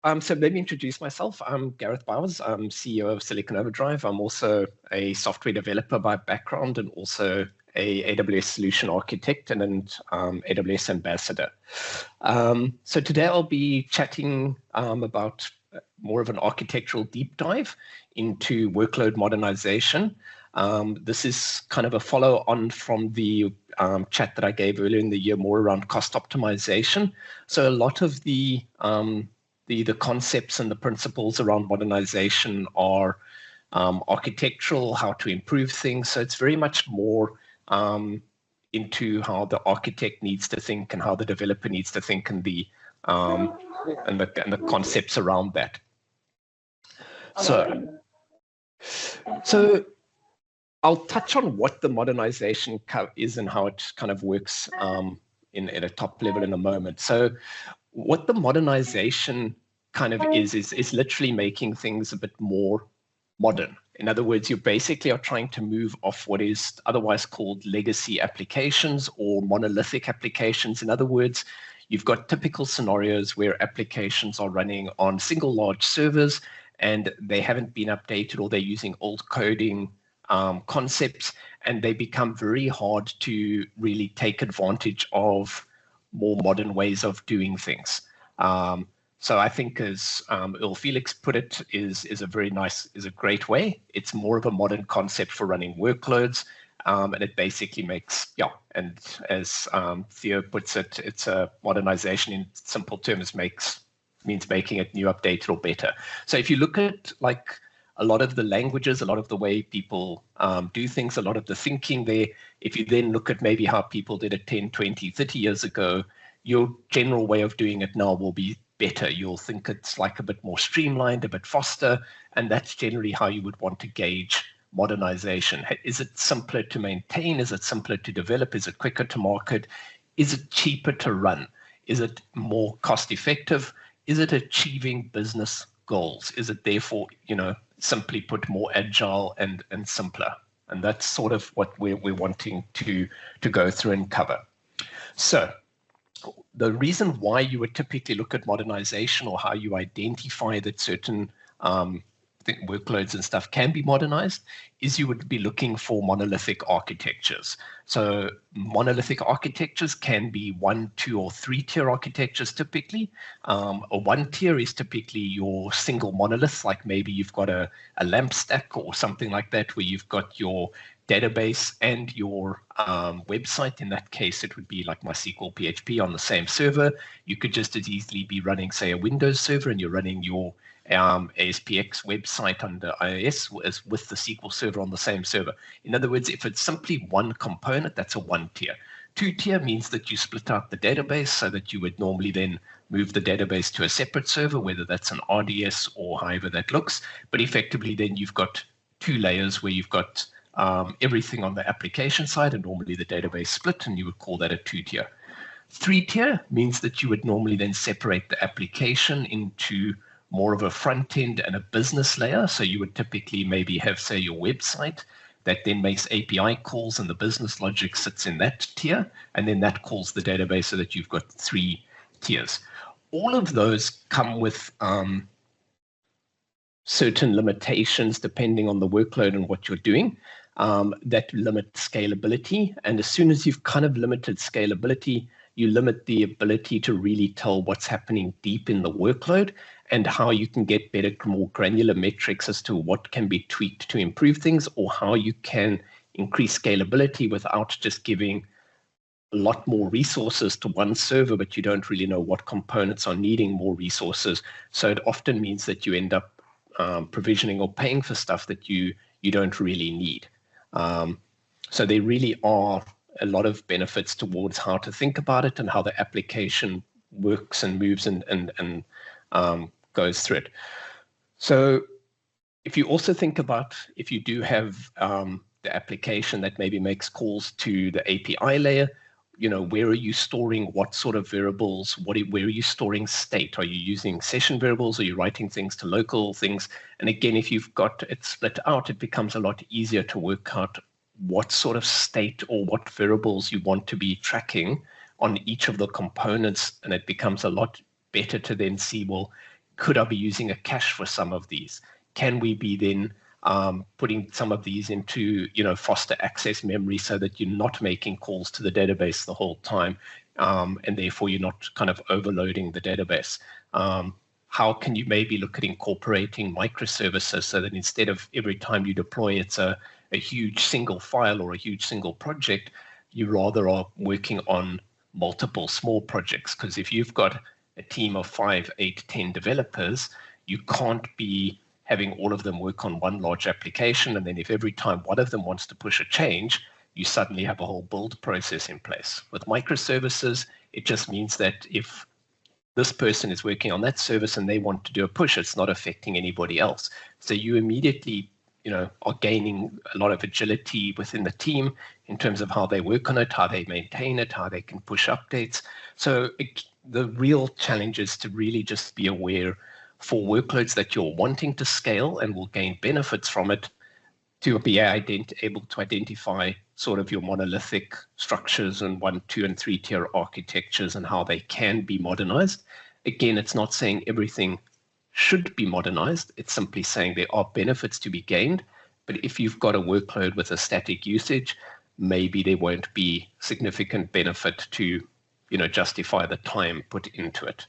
So let me introduce myself. I'm Gareth Bowers. I'm CEO of Silicon Overdrive. I'm also a software developer by background and also a AWS solution architect and an AWS ambassador. So today I'll be chatting about more of an architectural deep dive into workload modernization. This is kind of a follow on from the chat that I gave earlier in the year, more around cost optimization. So a lot of the concepts and the principles around modernization are architectural, how to improve things. So it's very much more into how the architect needs to think and how the developer needs to think, and the concepts around that. So I'll touch on what the modernization is and how it kind of works at a top level in a moment. So what the modernization kind of is literally making things a bit more modern. In other words, you basically are trying to move off what is otherwise called legacy applications or monolithic applications. In other words, you've got typical scenarios where applications are running on single large servers and they haven't been updated, or they're using old coding concepts, and they become very hard to really take advantage of more modern ways of doing things. So I think, as Earl Felix put it, is a great way. It's more of a modern concept for running workloads, and it basically makes, and as Theo puts it, it's a modernization in simple terms means making it new, updated, or better. So if you look at like a lot of the languages, a lot of the way people do things, a lot of the thinking there, if you then look at maybe how people did it 10, 20, 30 years ago, your general way of doing it now will be better. You'll think it's like a bit more streamlined, a bit faster, and that's generally how you would want to gauge modernization. Is it simpler to maintain? Is it simpler to develop? Is it quicker to market? Is it cheaper to run? Is it more cost effective? Is it achieving business goals? Is it therefore, simply put, more agile and simpler? And that's sort of what we're wanting to go through and cover. So the reason why you would typically look at modernization, or how you identify that certain workloads and stuff can be modernized, is you would be looking for monolithic architectures. So monolithic architectures can be 1, 2, or 3-tier architectures typically. A 1-tier is typically your single monolith, like maybe you've got a LAMP stack or something like that, where you've got your database and your website. In that case, it would be like MySQL PHP on the same server. You could just as easily be running, say, a Windows server, and you're running your ASPX website under iOS as with the SQL server on the same server. In other words, if it's simply one component, that's a 1-tier. 2-tier means that you split out the database, so that you would normally then move the database to a separate server, whether that's an RDS or however that looks. But effectively, then you've got 2 layers where you've got everything on the application side, and normally the database split, and you would call that a 2-tier. 3-tier means that you would normally then separate the application into more of a front end and a business layer. So you would typically maybe have, say, your website that then makes API calls, and the business logic sits in that tier, and then that calls the database, so that you've got 3 tiers. All of those come with certain limitations depending on the workload and what you're doing, that limit scalability. And as soon as you've kind of limited scalability, you limit the ability to really tell what's happening deep in the workload, and how you can get better, more granular metrics as to what can be tweaked to improve things, or how you can increase scalability without just giving a lot more resources to one server, but you don't really know what components are needing more resources. So it often means that you end up provisioning or paying for stuff that you don't really need. So there really are a lot of benefits towards how to think about it and how the application works and moves and goes through it. So if you also think about, if you do have the application that maybe makes calls to the API layer, where are you storing what sort of variables? Where are you storing state? Are you using session variables? Are you writing things to local things? And again, if you've got it split out, it becomes a lot easier to work out what sort of state or what variables you want to be tracking on each of the components. And it becomes a lot better to then see, well, could I be using a cache for some of these? Can we be then putting some of these into, faster access memory so that you're not making calls to the database the whole time, and therefore you're not kind of overloading the database? How can you maybe look at incorporating microservices so that instead of every time you deploy, it's a huge single file or a huge single project, you rather are working on multiple small projects? Because if you've got a team of 5, 8, 10 developers, you can't be having all of them work on one large application. And then if every time one of them wants to push a change, you suddenly have a whole build process in place. With microservices, it just means that if this person is working on that service and they want to do a push, it's not affecting anybody else. So you immediately, are gaining a lot of agility within the team in terms of how they work on it, how they maintain it, how they can push updates. So the real challenge is to really just be aware for workloads that you're wanting to scale and will gain benefits from it, to be able to identify sort of your monolithic structures and 1, 2, and 3 tier architectures and how they can be modernized. Again, it's not saying everything should be modernized. It's simply saying there are benefits to be gained. But if you've got a workload with a static usage, maybe there won't be significant benefit to, justify the time put into it.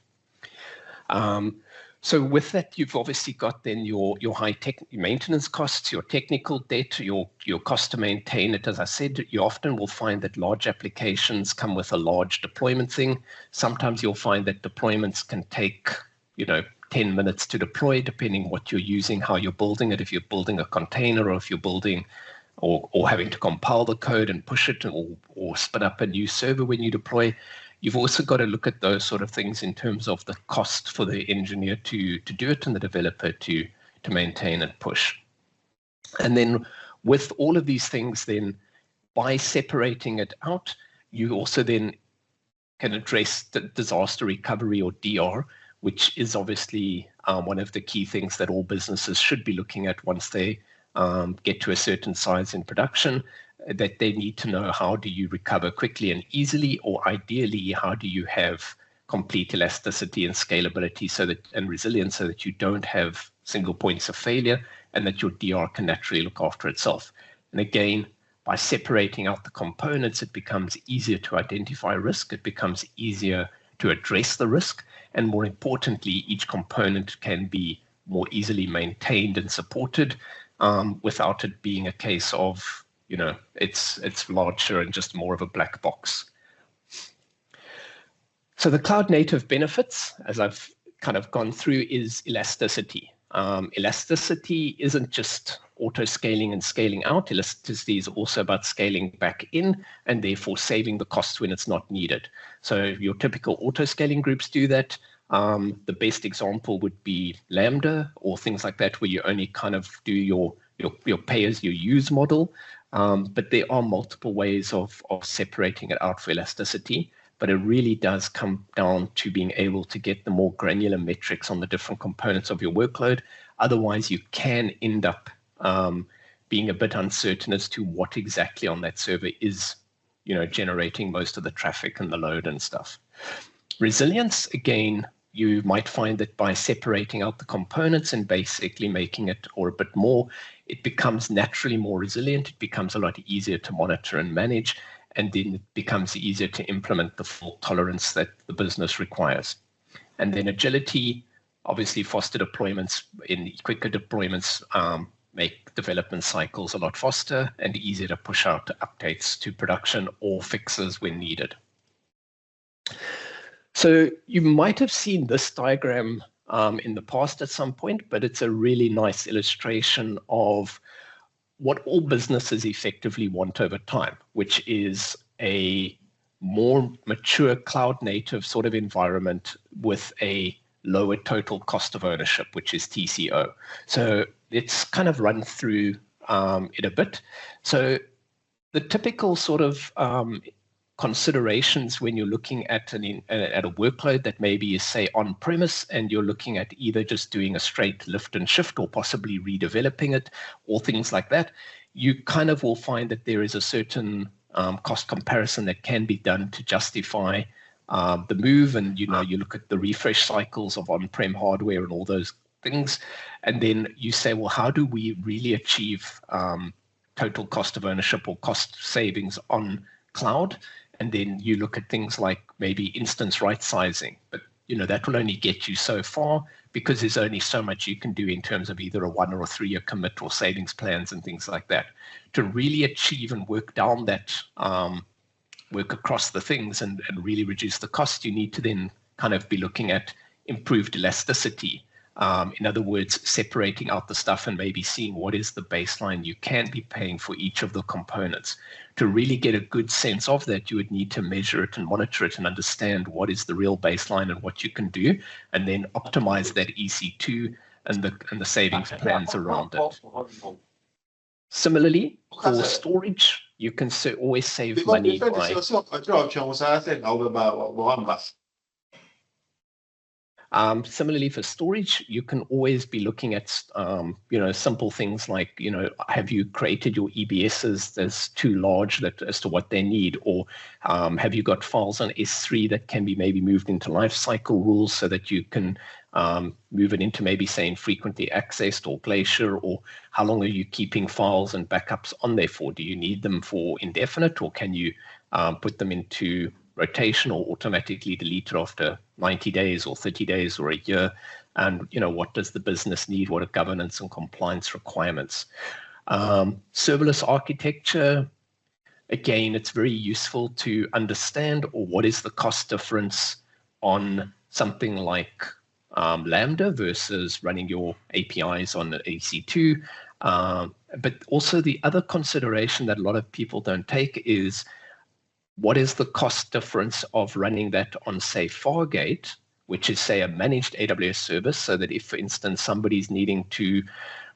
So with that, you've obviously got then your high maintenance costs, your technical debt, your cost to maintain it. As I said, you often will find that large applications come with a large deployment thing. Sometimes you'll find that deployments can take, 10 minutes to deploy, depending what you're using, how you're building it. If you're building a container, or if you're building or having to compile the code and push it, or spin up a new server when you deploy. You've also got to look at those sort of things in terms of the cost for the engineer to do it and the developer to maintain and push. And then with all of these things, then by separating it out, you also then can address the disaster recovery, or DR, which is obviously one of the key things that all businesses should be looking at once they get to a certain size in production, that they need to know how do you recover quickly and easily, or ideally, how do you have complete elasticity and scalability and resilience so that you don't have single points of failure and that your DR can naturally look after itself. And again, by separating out the components, it becomes easier to identify risk. It becomes easier to address the risk. And more importantly, each component can be more easily maintained and supported without it being a case of, it's larger and just more of a black box. So the cloud native benefits, as I've kind of gone through, is elasticity. Elasticity isn't just auto scaling and scaling out. Elasticity is also about scaling back in and therefore saving the costs when it's not needed. So your typical auto scaling groups do that. The best example would be Lambda or things like that, where you only kind of do your pay as you use model. But there are multiple ways of separating it out for elasticity. But it really does come down to being able to get the more granular metrics on the different components of your workload. Otherwise, you can end up being a bit uncertain as to what exactly on that server is, generating most of the traffic and the load and stuff. Resilience, again, you might find that by separating out the components and basically making it, or a bit more, it becomes naturally more resilient. It becomes a lot easier to monitor and manage. And then it becomes easier to implement the fault tolerance that the business requires. And then agility, obviously faster deployments, quicker deployments make development cycles a lot faster and easier to push out updates to production or fixes when needed. So you might have seen this diagram in the past at some point, but it's a really nice illustration of what all businesses effectively want over time, which is a more mature cloud native sort of environment with a lower total cost of ownership, which is TCO. So let's kind of run through it a bit. So the typical sort of considerations when you're looking at a workload that maybe is, say, on-premise, and you're looking at either just doing a straight lift and shift or possibly redeveloping it or things like that, you kind of will find that there is a certain cost comparison that can be done to justify the move, and you look at the refresh cycles of on-prem hardware and all those things, and then you say, well, how do we really achieve total cost of ownership or cost savings on cloud? And then you look at things like maybe instance right sizing, but that will only get you so far, because there's only so much you can do in terms of either a 1 or a 3 year commit or savings plans and things like that. To really achieve and work down that, work across the things and really reduce the cost, you need to then kind of be looking at improved elasticity. In other words, separating out the stuff and maybe seeing what is the baseline you can be paying for each of the components. To really get a good sense of that, you would need to measure it and monitor it and understand what is the real baseline and what you can do, and then optimize that EC2 and the savings plans around it. Similarly, for storage, you can always save money by... Similarly, for storage, you can always be looking at, simple things like, have you created your EBSs that's too large as to what they need? Or have you got files on S3 that can be maybe moved into lifecycle rules so that you can move it into maybe saying frequently accessed or Glacier? Or how long are you keeping files and backups on there for? Do you need them for indefinite, or can you put them into rotation or automatically delete it after 90 days or 30 days or a year? And what does the business need? What are governance and compliance requirements? Serverless architecture, again, it's very useful to understand, or what is the cost difference on something like Lambda versus running your APIs on EC2. But also the other consideration that a lot of people don't take is, what is the cost difference of running that on, say, Fargate, which is, say, a managed AWS service, so that if, for instance, somebody's needing to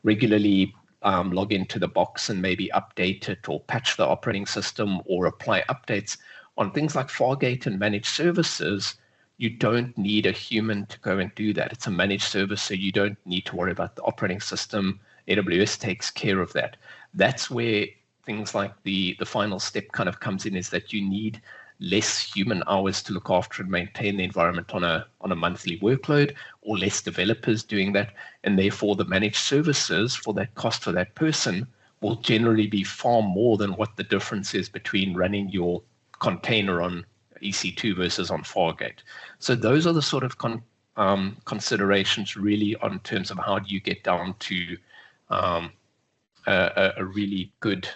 regularly log into the box and maybe update it or patch the operating system or apply updates on things like Fargate and managed services, you don't need a human to go and do that. It's a managed service, so you don't need to worry about the operating system. AWS takes care of that. That's where things like the final step kind of comes in, is that you need less human hours to look after and maintain the environment on a monthly workload, or less developers doing that. And therefore the managed services for that cost for that person will generally be far more than what the difference is between running your container on EC2 versus on Fargate. So those are the sort of considerations really on terms of how do you get down to a really good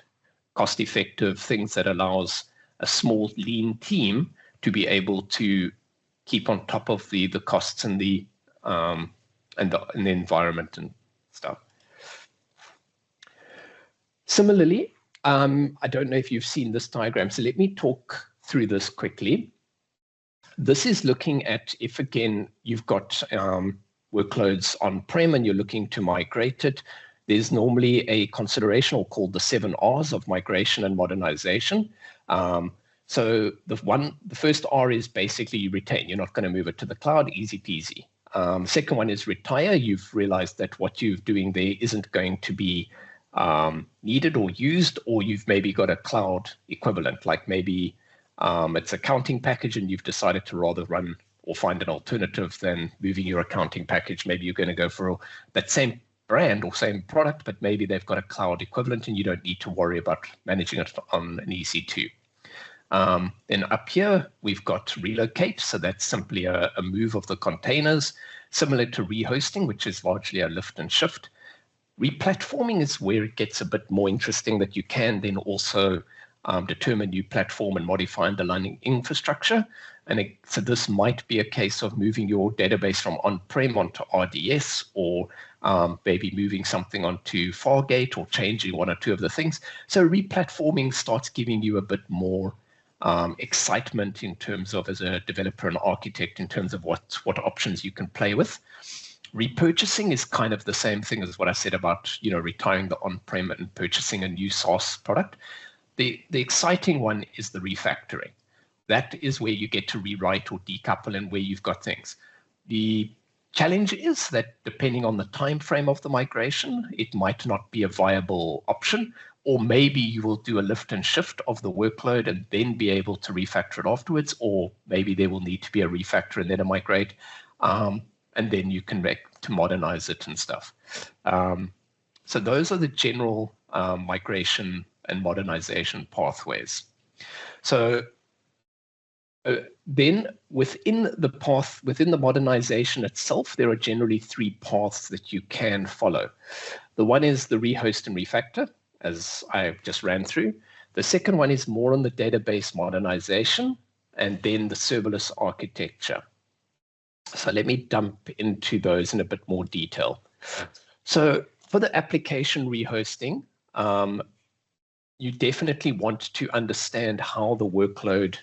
cost-effective things that allows a small, lean team to be able to keep on top of the costs and the environment and stuff. Similarly, I don't know if you've seen this diagram, so let me talk through this quickly. This is looking at if, again, you've got workloads on-prem and you're looking to migrate it. There's normally a consideration called the 7 R's of migration and modernization. So the first R is basically you retain. You're not going to move it to the cloud, easy peasy. Second one is retire. You've realized that what you're doing there isn't going to be needed or used, or you've maybe got a cloud equivalent, like maybe it's accounting package and you've decided to rather run or find an alternative than moving your accounting package. Maybe you're going to go for that same brand or same product, but maybe they've got a cloud equivalent and you don't need to worry about managing it on an EC2. Then up here, we've got relocate. So that's simply a move of the containers, similar to rehosting, which is largely a lift and shift. Replatforming is where it gets a bit more interesting, that you can then also determine new platform and modify underlying infrastructure. And so this might be a case of moving your database from on-prem onto RDS, or maybe moving something onto Fargate, or changing one or two of the things. So replatforming starts giving you a bit more excitement in terms of, as a developer and architect, in terms of what options you can play with. Repurchasing is kind of the same thing as what I said about retiring the on-prem and purchasing a new SaaS product. The exciting one is the refactoring. That is where you get to rewrite or decouple, and where you've got things. The challenge is that depending on the time frame of the migration, it might not be a viable option. or maybe you will do a lift and shift of the workload and then be able to refactor it afterwards, or maybe there will need to be a refactor and then a migrate, and then you can to modernize it and stuff. So those are the general migration and modernization pathways. So then within the modernization itself, there are generally 3 paths that you can follow. The one is the rehost and refactor, as I just ran through. The second one is more on the database modernization, and then the serverless architecture. So let me dump into those in a bit more detail. So for the application rehosting, you definitely want to understand how the workload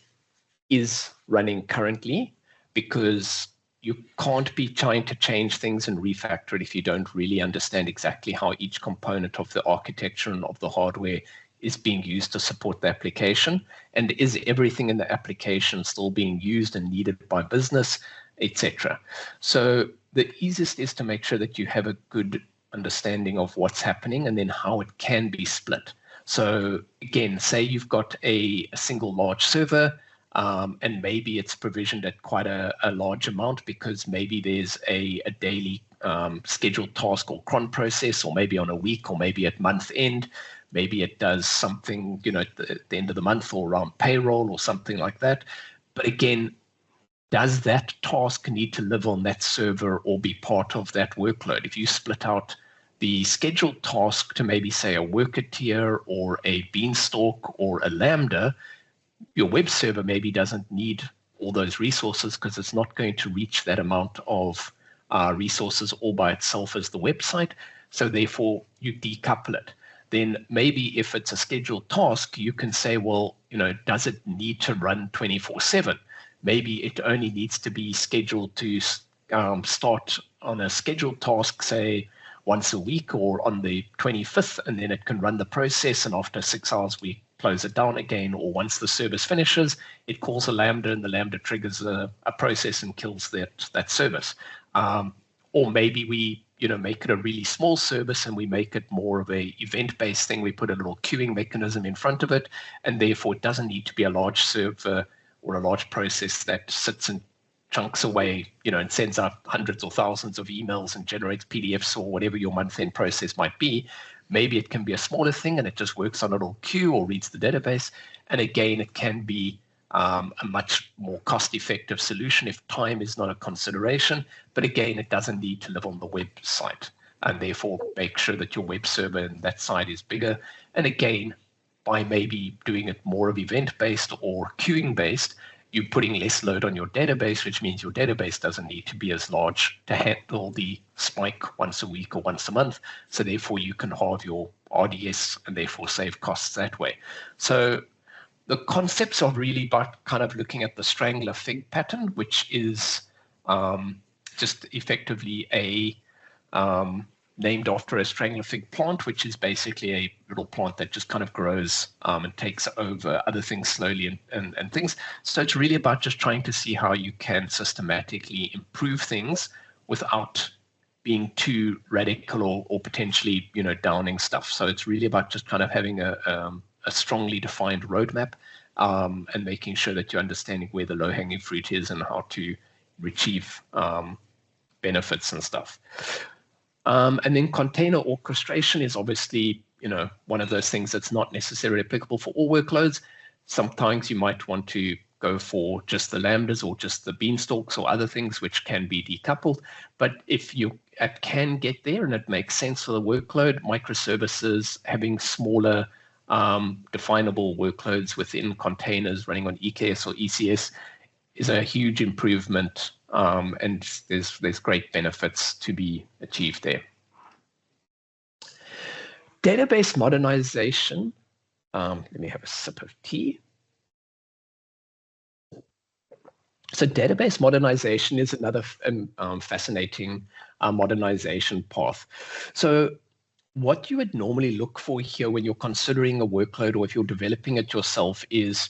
is running currently, because you can't be trying to change things and refactor it if you don't really understand exactly how each component of the architecture and of the hardware is being used to support the application, and is everything in the application still being used and needed by business, etc. So the easiest is to make sure that you have a good understanding of what's happening and then how it can be split. So again, say you've got a single large server, and maybe it's provisioned at quite a large amount because maybe there's a daily scheduled task or cron process, or maybe on a week, or maybe at month end. Maybe it does something, at the end of the month or around payroll or something like that. But again, does that task need to live on that server or be part of that workload? If you split out the scheduled task to maybe say a worker tier or a beanstalk or a Lambda, your web server maybe doesn't need all those resources because it's not going to reach that amount of resources all by itself as the website. So therefore, you decouple it. Then maybe if it's a scheduled task, you can say, well, does it need to run 24/7? Maybe it only needs to be scheduled to start on a scheduled task, say, once a week or on the 25th, and then it can run the process, and after 6 hours, we close it down again. Or once the service finishes, it calls a Lambda, and the Lambda triggers a process and kills that service. Or maybe we make it a really small service and we make it more of a event-based thing. We put a little queuing mechanism in front of it, and therefore it doesn't need to be a large server or a large process that sits and chunks away, and sends out hundreds or thousands of emails and generates PDFs or whatever your month-end process might be. Maybe it can be a smaller thing and it just works on a little queue or reads the database. And again, it can be a much more cost-effective solution if time is not a consideration. But again, it doesn't need to live on the website, and therefore make sure that your web server and that side is bigger. And again, by maybe doing it more of event-based or queuing-based, you're putting less load on your database, which means your database doesn't need to be as large to handle the spike once a week or once a month. So therefore, you can halve your RDS and therefore save costs that way. So the concepts are really about kind of looking at the strangler fig pattern, which is just effectively a named after a strangler fig plant, which is basically a little plant that just kind of grows and takes over other things slowly and things. So it's really about just trying to see how you can systematically improve things without being too radical or potentially, downing stuff. So it's really about just kind of having a strongly defined roadmap and making sure that you're understanding where the low-hanging fruit is and how to achieve benefits and stuff. And then container orchestration is obviously, one of those things that's not necessarily applicable for all workloads. Sometimes you might want to go for just the Lambdas or just the beanstalks or other things which can be decoupled. But if you can get there and it makes sense for the workload, microservices, having smaller definable workloads within containers running on EKS or ECS is a huge improvement. And there's great benefits to be achieved there. Database modernization. Let me have a sip of tea. So database modernization is another fascinating modernization path. So what you would normally look for here when you're considering a workload or if you're developing it yourself is,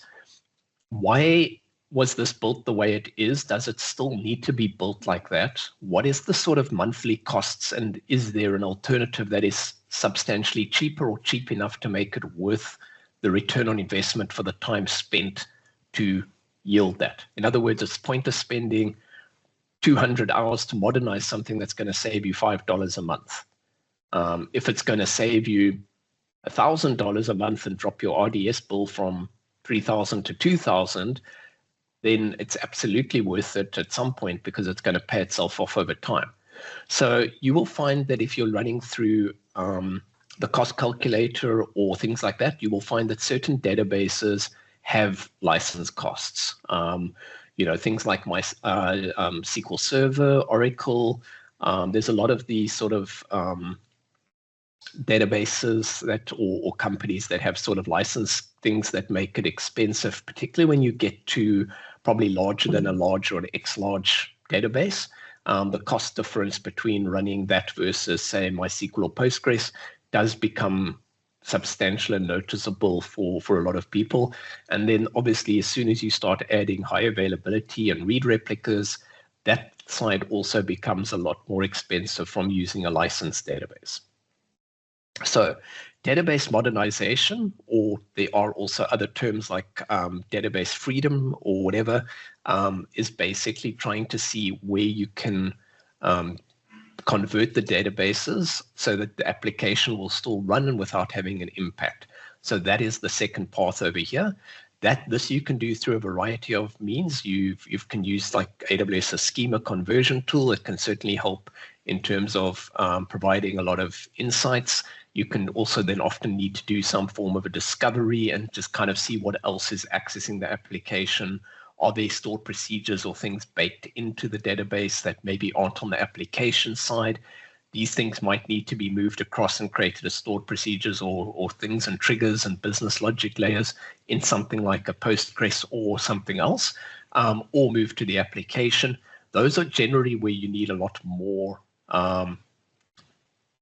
why was this built the way it is? Does it still need to be built like that? What is the sort of monthly costs, and is there an alternative that is substantially cheaper or cheap enough to make it worth the return on investment for the time spent to yield that. In other words, it's pointless spending 200 hours to modernize something that's going to save you $5 a month. If it's going to save you $1,000 a month and drop your RDS bill from 3,000 to 2,000, then it's absolutely worth it at some point because it's going to pay itself off over time. So you will find that if you're running through the cost calculator or things like that, you will find that certain databases have license costs. Things like my SQL Server, Oracle. There's a lot of these sort of databases that or companies that have sort of license things that make it expensive, particularly when you get to probably larger than a large or an X-large database. The cost difference between running that versus, say, MySQL or Postgres does become substantial and noticeable for a lot of people. And then obviously, as soon as you start adding high availability and read replicas, that side also becomes a lot more expensive from using a licensed database. So database modernization, or there are also other terms like database freedom or whatever, is basically trying to see where you can convert the databases so that the application will still run without having an impact. So that is the second path over here. This you can do through a variety of means. You can use like AWS schema conversion tool. It can certainly help in terms of providing a lot of insights. You can also then often need to do some form of a discovery and just kind of see what else is accessing the application. Are there stored procedures or things baked into the database that maybe aren't on the application side? These things might need to be moved across and created as stored procedures or things and triggers and business logic layers in something like a Postgres or something else, or moved to the application. Those are generally where you need a lot more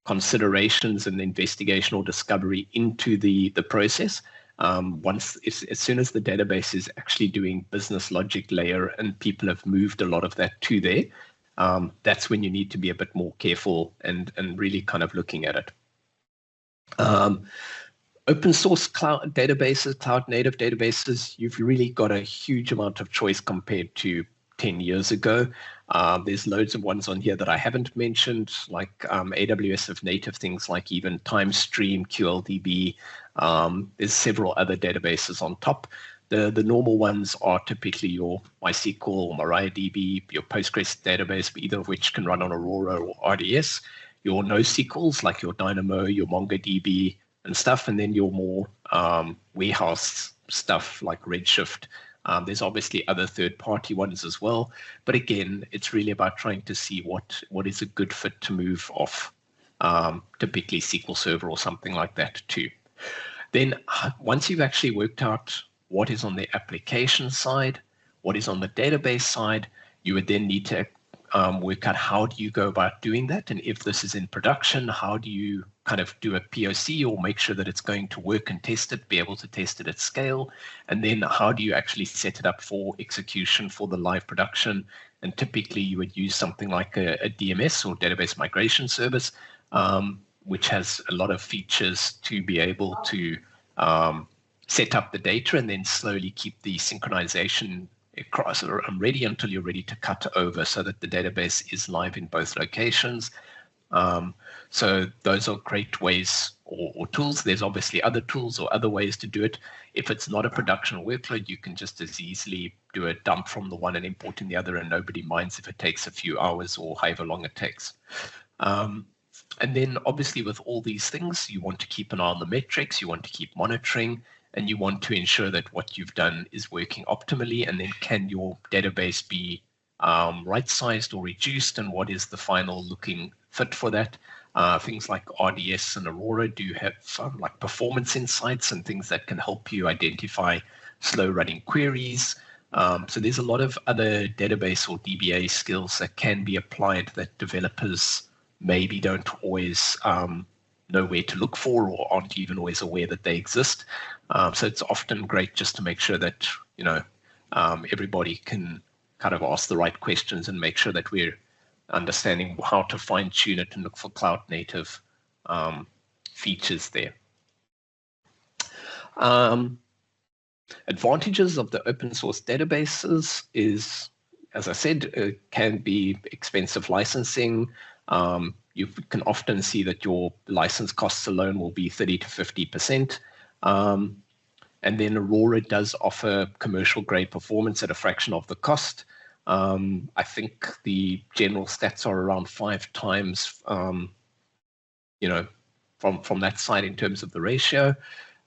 considerations and investigation or discovery into the process. As soon as the database is actually doing business logic layer and people have moved a lot of that to there, that's when you need to be a bit more careful and really kind of looking at it. Open source cloud databases, cloud native databases, you've really got a huge amount of choice compared to 10 years ago. There's loads of ones on here that I haven't mentioned, like AWS have native things like even TimeStream, QLDB. There's several other databases on top. The normal ones are typically your MySQL or MariaDB, your Postgres database, either of which can run on Aurora or RDS. Your NoSQLs like your Dynamo, your MongoDB and stuff, and then your more warehouse stuff like Redshift. There's obviously other third-party ones as well. But again, it's really about trying to see what is a good fit to move off, typically SQL Server or something like that too. Then once you've actually worked out what is on the application side, what is on the database side, you would then need to work out how do you go about doing that. And if this is in production, how do you kind of do a POC or make sure that it's going to work and test it, be able to test it at scale? And then how do you actually set it up for execution for the live production? And typically you would use something like a DMS or database migration service, which has a lot of features to be able to set up the data and then slowly keep the synchronization across ready until you're ready to cut over so that the database is live in both locations. So those are great ways or tools. There's obviously other tools or other ways to do it. If it's not a production workload, you can just as easily do a dump from the one and import in the other, and nobody minds if it takes a few hours or however long it takes. And then obviously with all these things, you want to keep an eye on the metrics, you want to keep monitoring, and you want to ensure that what you've done is working optimally. And then can your database be right-sized or reduced, and what is the final looking fit for that? Things like RDS and Aurora do have like performance insights and things that can help you identify slow running queries. So there's a lot of other database or DBA skills that can be applied that developers maybe don't always know where to look for or aren't even always aware that they exist. So it's often great just to make sure that, everybody can kind of ask the right questions and make sure that we're understanding how to fine tune it and look for cloud native features there. Advantages of the open source databases is, as I said, can be expensive licensing. You can often see that your license costs alone will be 30 to 50%. And then Aurora does offer commercial grade performance at a fraction of the cost. I think the general stats are around 5 times, you know, from that side in terms of the ratio.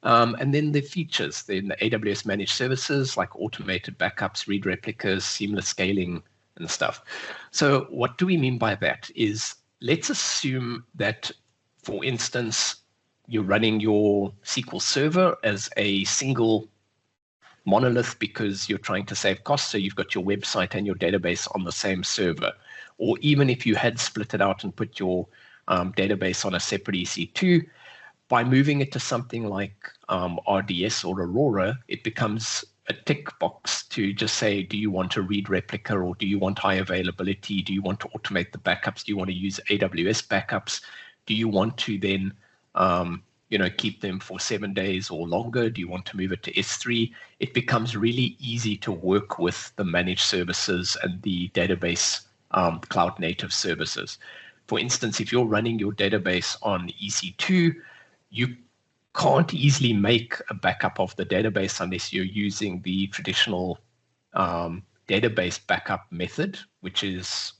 And then the features, then the AWS managed services like automated backups, read replicas, seamless scaling and stuff. So what do we mean by that is, let's assume that, for instance, you're running your SQL Server as a single monolith because you're trying to save costs. So you've got your website and your database on the same server. Or even if you had split it out and put your database on a separate EC2, by moving it to something like RDS or Aurora, it becomes a tick box to just say, do you want to read replica, or do you want high availability? Do you want to automate the backups? Do you want to use AWS backups? Do you want to then keep them for 7 days or longer? Do you want to move it to S3? It becomes really easy to work with the managed services and the database cloud native services. For instance, if you're running your database on EC2, you can't easily make a backup of the database unless you're using the traditional database backup method, which is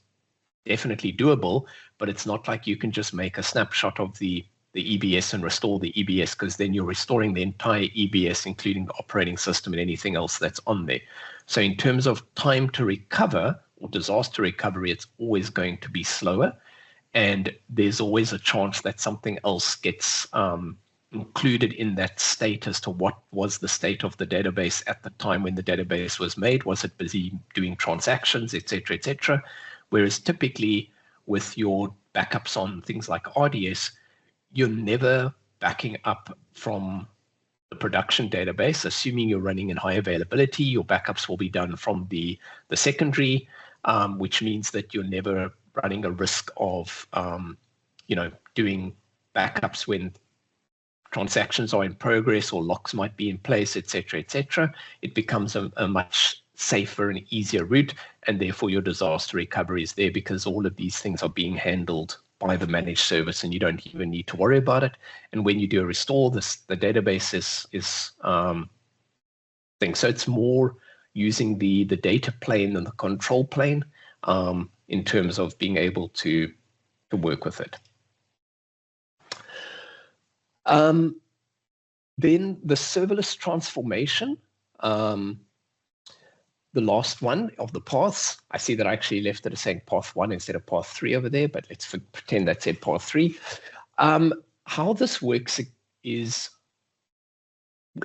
definitely doable, but it's not like you can just make a snapshot of the EBS and restore the EBS, because then you're restoring the entire EBS, including the operating system and anything else that's on there. So in terms of time to recover or disaster recovery, it's always going to be slower. And there's always a chance that something else gets included in that state as to what was the state of the database at the time when the database was made. Was it busy doing transactions, et cetera, et cetera? Whereas typically with your backups on things like RDS, you're never backing up from the production database. Assuming you're running in high availability, your backups will be done from the secondary, which means that you're never running a risk of doing backups when transactions are in progress or locks might be in place, et cetera, et cetera. It becomes a much safer and easier route, and therefore your disaster recovery is there because all of these things are being handled by the managed service and you don't even need to worry about it. And when you do a restore, the database is thing. So it's more using the data plane and the control plane in terms of being able to work with it. Then the serverless transformation, the last one of the paths. I see that I actually left it as saying path 1 instead of path 3 over there, but let's pretend that said path 3. How this works is,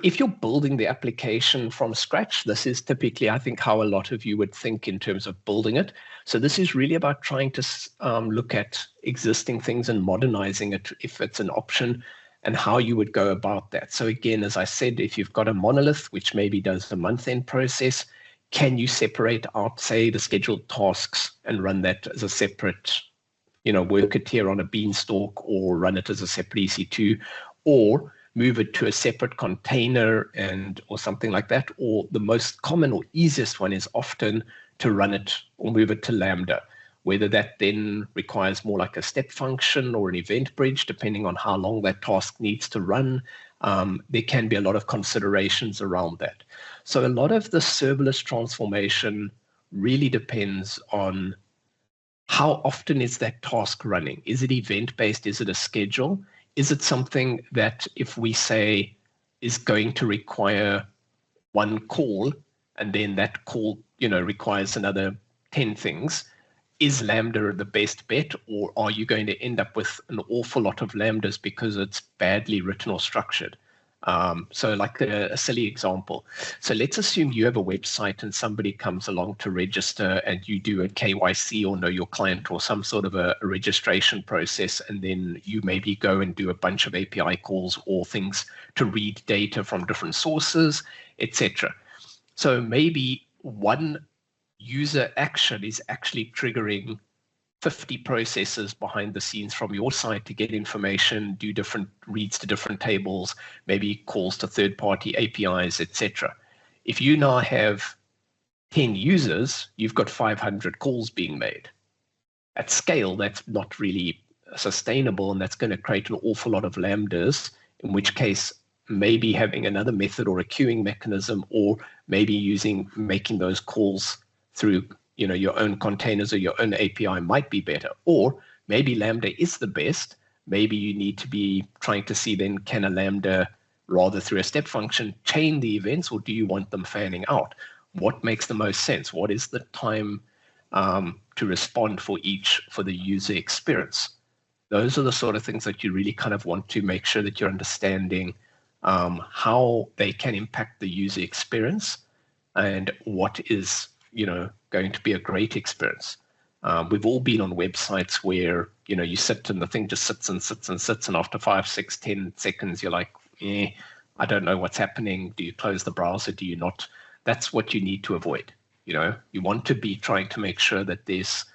if you're building the application from scratch, this is typically, I think, how a lot of you would think in terms of building it. So this is really about trying to look at existing things and modernizing it if it's an option, and how you would go about that. So again, as I said, if you've got a monolith, which maybe does the month-end process, can you separate out, say, the scheduled tasks and run that as a separate, worker tier on a beanstalk, or run it as a separate EC2, or move it to a separate container or something like that? Or the most common or easiest one is often to run it or move it to Lambda, whether that then requires more like a step function or an event bridge, depending on how long that task needs to run. There can be a lot of considerations around that. So a lot of the serverless transformation really depends on how often is that task running. Is it event-based? Is it a schedule? Is it something that, if we say, is going to require one call, and then that call, requires another 10 things? Is Lambda the best bet, or are you going to end up with an awful lot of Lambdas because it's badly written or structured? So like a silly example. So let's assume you have a website and somebody comes along to register, and you do a KYC or know your client or some sort of a registration process, and then you maybe go and do a bunch of API calls or things to read data from different sources, etc. So maybe one user action is actually triggering 50 processes behind the scenes from your side to get information, do different reads to different tables, maybe calls to third-party APIs, etc. If you now have 10 users, you've got 500 calls being made. At scale, that's not really sustainable, and that's going to create an awful lot of lambdas, in which case maybe having another method or a queuing mechanism, or maybe making those calls through your own containers or your own API might be better. Or maybe Lambda is the best. Maybe you need to be trying to see then, can a Lambda, rather through a step function, chain the events, or do you want them fanning out? What makes the most sense? What is the time to respond for the user experience? Those are the sort of things that you really kind of want to make sure that you're understanding how they can impact the user experience and what is going to be a great experience. We've all been on websites where you sit and the thing just sits and sits and sits, and after 5, 6, 10 seconds you're like, I don't know what's happening. Do you close the browser? Do you not? That's what you need to avoid. You want to be trying to make sure that there's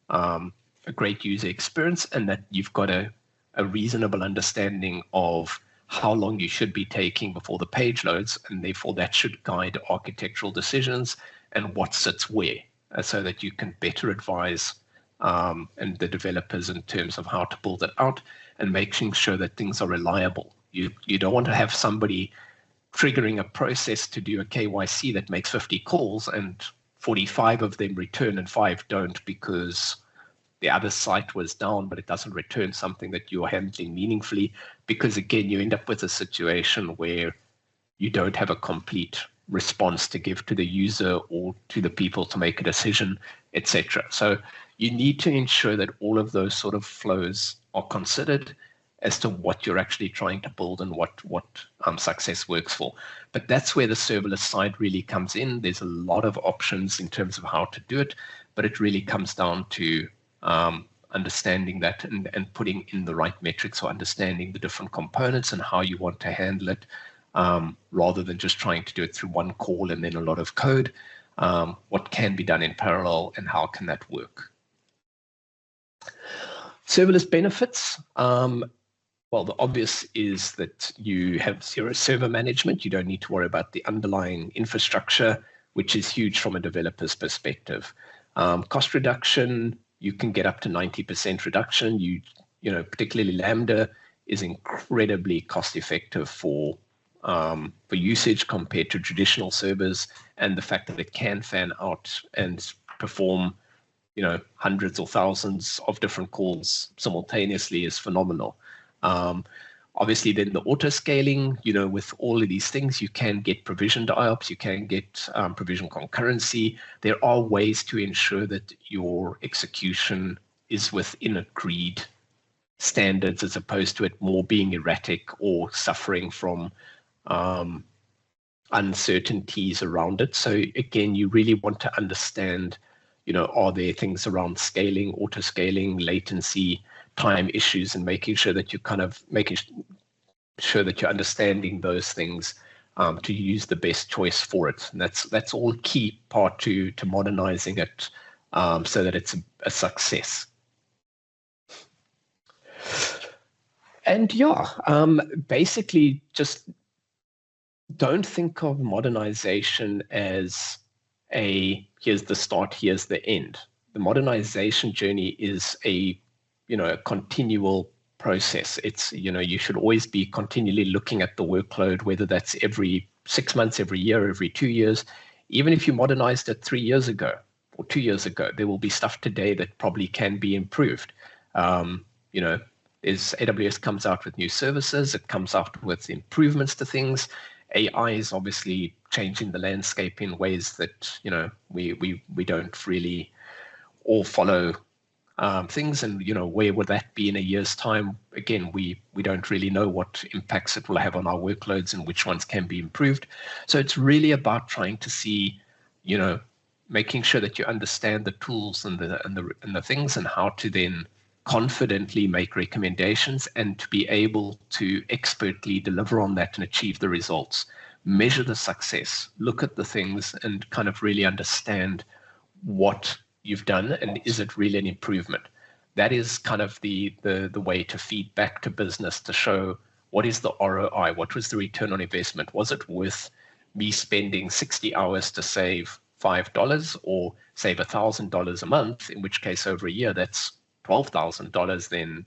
a great user experience and that you've got a reasonable understanding of how long you should be taking before the page loads, and therefore that should guide architectural decisions and what sits where, so that you can better advise and the developers in terms of how to build it out and making sure that things are reliable. You don't want to have somebody triggering a process to do a KYC that makes 50 calls and 45 of them return and 5 don't because the other site was down, but it doesn't return something that you're handling meaningfully, because again, you end up with a situation where you don't have a complete response to give to the user or to the people to make a decision, etc. So you need to ensure that all of those sort of flows are considered as to what you're actually trying to build and what success works for. But that's where the serverless side really comes in. There's a lot of options in terms of how to do it, but it really comes down to understanding that and putting in the right metrics, or understanding the different components and how you want to handle it, rather than just trying to do it through one call and then a lot of code. What can be done in parallel and how can that work? Serverless benefits. Well, the obvious is that you have zero server management. You don't need to worry about the underlying infrastructure, which is huge from a developer's perspective. Cost reduction, you can get up to 90% reduction. Particularly Lambda is incredibly cost effective for usage compared to traditional servers, and the fact that it can fan out and perform hundreds or thousands of different calls simultaneously is phenomenal. Obviously, then the auto scaling, with all of these things, you can get provisioned IOPS, you can get provision concurrency. There are ways to ensure that your execution is within agreed standards, as opposed to it more being erratic or suffering from uncertainties around it. So again, you really want to understand, are there things around scaling, auto scaling, latency, time issues, and making sure that you're understanding those things to use the best choice for it. And that's all key part to modernizing it so that it's a success. And basically just don't think of modernization as here's the start, here's the end. The modernization journey is a continual process. It's, you should always be continually looking at the workload, whether that's every 6 months, every year, every 2 years. Even if you modernized it 3 years ago or 2 years ago, there will be stuff today that probably can be improved. As AWS comes out with new services, it comes out with improvements to things. AI is obviously changing the landscape in ways that we don't really all follow things, and where would that be in a year's time? Again, we don't really know what impacts it will have on our workloads and which ones can be improved. So it's really about trying to see, making sure that you understand the tools and the things, and how to then confidently make recommendations and to be able to expertly deliver on that and achieve the results. Measure the success, look at the things, and kind of really understand what you've done and is it really an improvement. that is kind of the way to feed back to business to show what is the ROI, what was the return on investment? Was it worth me spending 60 hours to save $5 or save $1,000 a month, in which case over a year that's $12,000, then,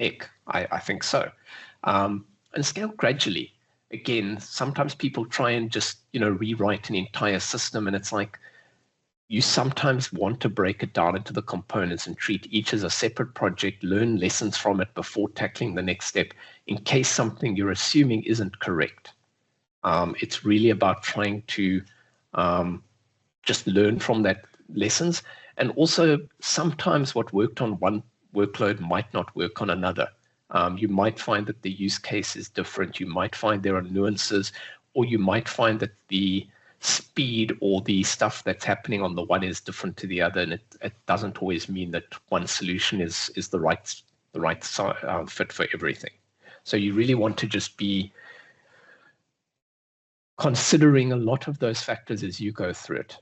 heck, I think so. And scale gradually. Again, sometimes people try and just, rewrite an entire system, and it's like, you sometimes want to break it down into the components and treat each as a separate project, learn lessons from it before tackling the next step, in case something you're assuming isn't correct. It's really about trying to just learn from that lessons. And also, sometimes what worked on one workload might not work on another. You might find that the use case is different. You might find there are nuances, or you might find that the speed or the stuff that's happening on the one is different to the other, and it doesn't always mean that one solution is the right fit for everything. So you really want to just be considering a lot of those factors as you go through it.